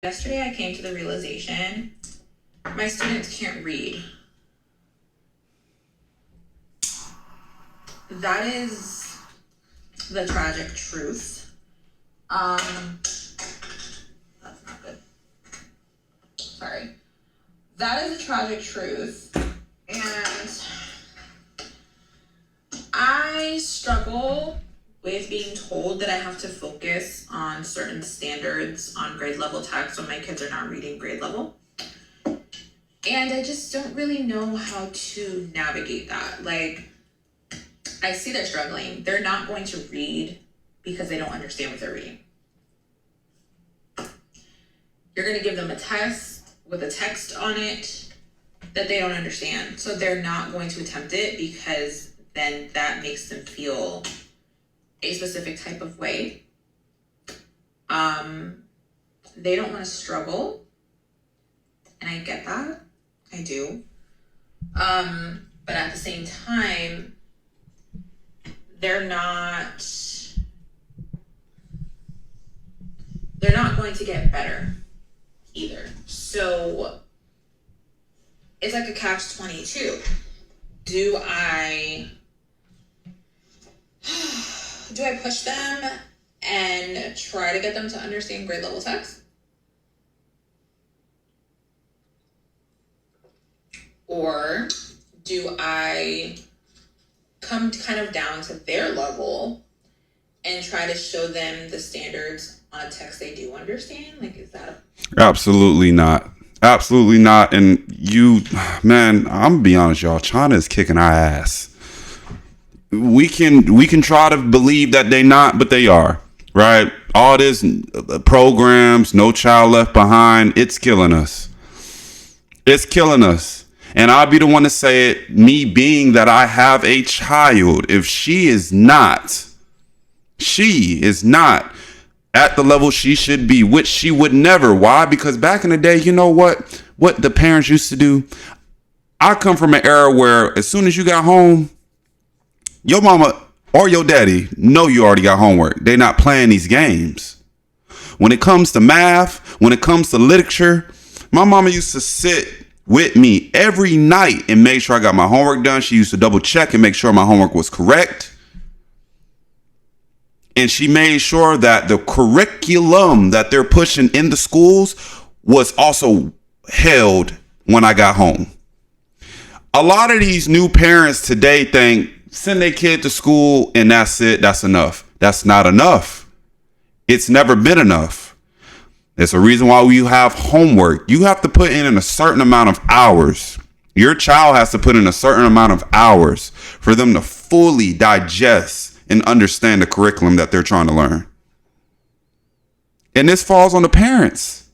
Yesterday I came to the realization my students can't read. That is the tragic truth. That's not good. Sorry. That is a tragic truth. And I struggle with being told that I have to focus on certain standards on grade level text when my kids are not reading grade level. And I just don't really know how to navigate that. Like, I see they're struggling. They're not going to read because they don't understand what they're reading. You're going to give them a test with a text on it that they don't understand. So they're not going to attempt it because then that makes them feel a specific type of way. They don't want to struggle. And I get that. I do. But at the same time, they're not going to get better either. So it's like a catch-22. Do I push them and try to get them to understand grade level text? Or do I come kind of down to their level and try to show them the standards on a text they do understand? Like, is that Absolutely not. Absolutely not. And man, I'm gonna be honest, y'all. China is kicking our ass. We can try to believe that they not, but they are, right? All this programs, No Child Left Behind, it's killing us. It's killing us. And I'll be the one to say it, me being that I have a child, if she is not at the level she should be, which she would never. Why? Because back in the day, you know what the parents used to do? I come from an era where as soon as you got home, your mama or your daddy know you already got homework. They're not playing these games. When it comes to math, when it comes to literature, my mama used to sit with me every night and make sure I got my homework done. She used to double check and make sure my homework was correct. And she made sure that the curriculum that they're pushing in the schools was also held when I got home. A lot of these new parents today think send their kid to school and that's it. That's enough. That's not enough. It's never been enough. There's a reason why we have homework. You have to put in a certain amount of hours. Your child has to put in a certain amount of hours for them to fully digest and understand the curriculum that they're trying to learn. And this falls on the parents.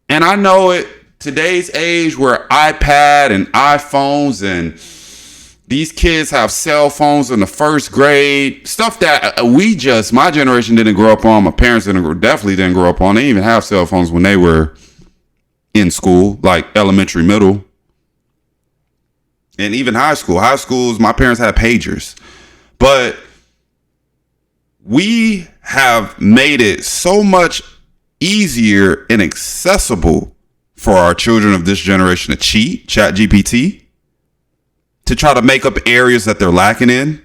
And I know it, today's age where iPad and iPhones and these kids have cell phones in the first grade, stuff that my generation didn't grow up on. My parents definitely didn't grow up on. They didn't even have cell phones when they were in school, like elementary, middle, and even high school. High schools, my parents had pagers. But we have made it so much easier and accessible for our children of this generation to cheat, ChatGPT, to try to make up areas that they're lacking in.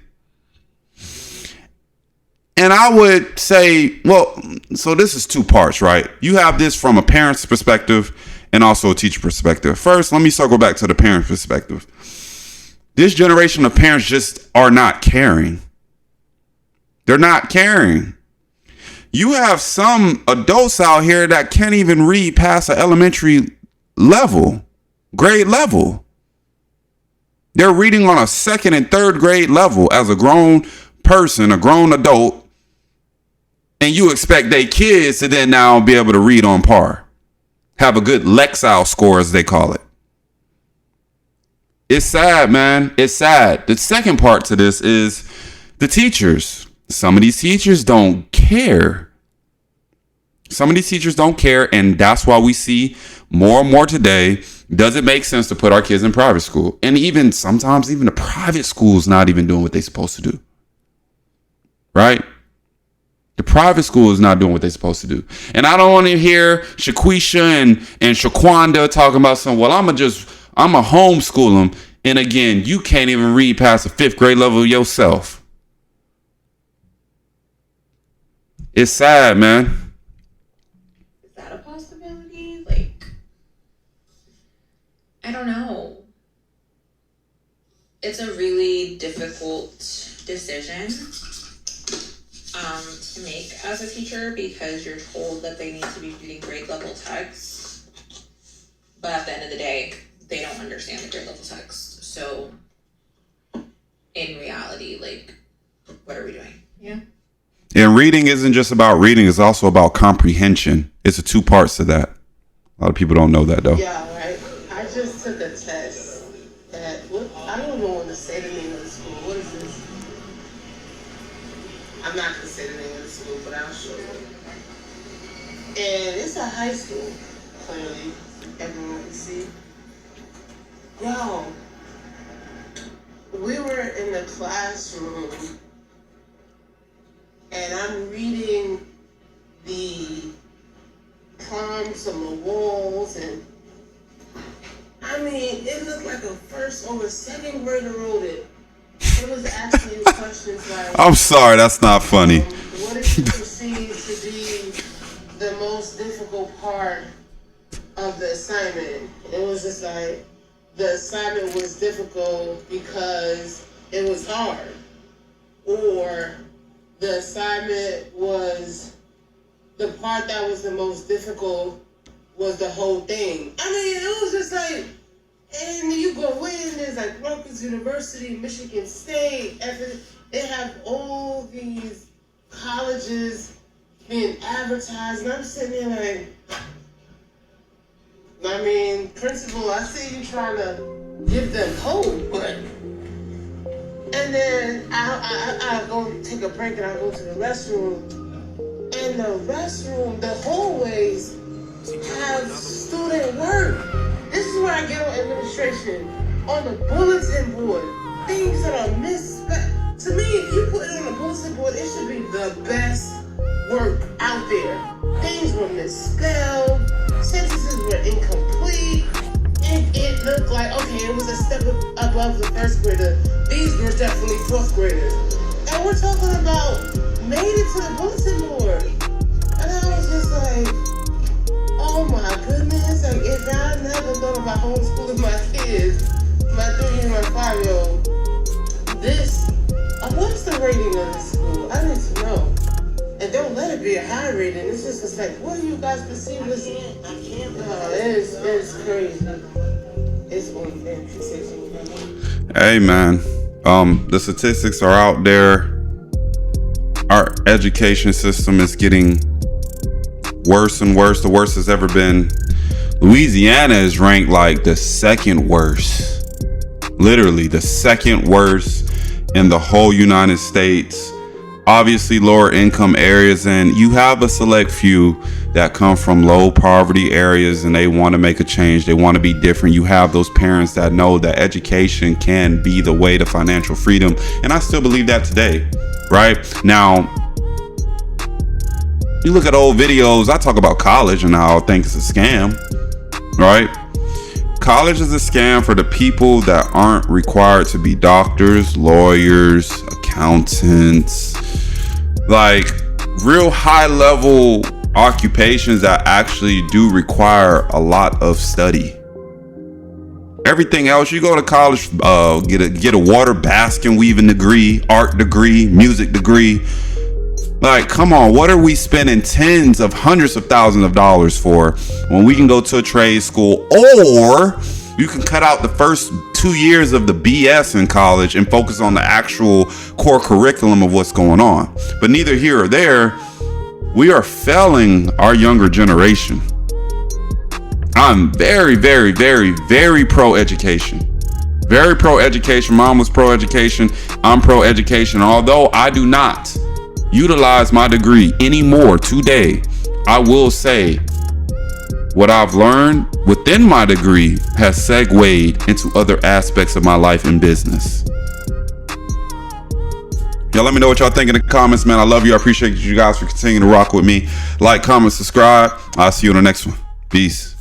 And I would say, well, so this is two parts, right? You have this from a parent's perspective and also a teacher perspective. First, let me circle back to the parent's perspective. This generation of parents just are not caring. They're not caring. You have some adults out here that can't even read past an elementary level, grade level. They're reading on a second and third grade level as a grown person, a grown adult, and you expect their kids to then now be able to read on par, have a good Lexile score, as they call it. It's sad, man. It's sad. The second part to this is the teachers. Some of these teachers don't care. And that's why we see more and more today. Does it make sense to put our kids in private school? And even sometimes even the private school's not even doing what they're supposed to do. Right? The private school is not doing what they're supposed to do. And I don't want to hear Shaquisha and Shaquanda talking about something. Well, I'm a homeschool them. And again, you can't even read past the 5th grade level yourself. It's sad, man. Is that a possibility? Like, I don't know. It's a really difficult decision to make as a teacher, because you're told that they need to be reading grade level text, but at the end of the day, they don't understand the grade level text. So in reality, like, what are we doing? Yeah. And reading isn't just about reading, it's also about comprehension. It's 2 parts to that. A lot of people don't know that, though. Yeah, right. I just took a test at, I don't know what to say the name of the school. What is this? I'm not going to say the name of the school, but I'll show you. And it's a high school, clearly. Everyone can see. Yo, we were in the classroom, and I'm reading the prompts on the walls, and I mean, it looked like a 1st or a 2nd grader wrote it. It was asking you questions like, I'm sorry, that's not funny. what did you perceive to be the most difficult part of the assignment? It was just like, the assignment was difficult because it was hard. Or the assignment was, the part that was the most difficult was the whole thing. I mean, it was just like, and you go in, there's like Rutgers University, Michigan State, they have all these colleges being advertised, and I'm sitting there like, I mean, principal, I see you trying to give them hope, but, and then I go take a break and I go to the restroom, and the restroom, the hallways have student work. This is where I get on administration, on the bulletin board, things that are misspelled. To me, if you put it on the bulletin board, it should be the best work out there. Things were misspelled, sentences were incomplete, and it looked like, okay, it was a step above the 1st grader. These were definitely 4th graders. And we're talking about made it to the bulletin board. And I was just like, oh my goodness, like if I never thought about homeschooling my kids, my 3 and my 5-year-old, what's the rating of this school? I need to know. And don't let it be a high rating. It's just like, what do you guys perceive as? I can't. It's crazy. It's on Hey man, the statistics are out there. Our education system is getting worse and worse. The worst it's ever been. Louisiana is ranked like the 2nd worst. Literally the 2nd worst in the whole United States. Obviously lower income areas, and you have a select few that come from low poverty areas and they want to make a change. They want to be different. You have those parents that know that education can be the way to financial freedom, and I still believe that today. Right now, you look at old videos, I talk about college and how I think it's a scam. Right? College is a scam for the people that aren't required to be doctors, lawyers, accountants, like real high level occupations that actually do require a lot of study. Everything else, you go to college, get a water basket weaving degree, art degree, music degree. Like, come on, what are we spending tens of hundreds of thousands of dollars for when we can go to a trade school, or you can cut out the first 2 years of the BS in college and focus on the actual core curriculum of what's going on. But neither here or there, we are failing our younger generation. I'm very, very, very, very pro-education. Very pro-education. Mom was pro-education. I'm pro-education. Although I do not utilize my degree anymore today, I will say what I've learned within my degree has segued into other aspects of my life and business. Y'all let me know what y'all think in the comments, man. I love you. I appreciate you guys for continuing to rock with me. Like, comment, subscribe. I'll see you on the next one. Peace.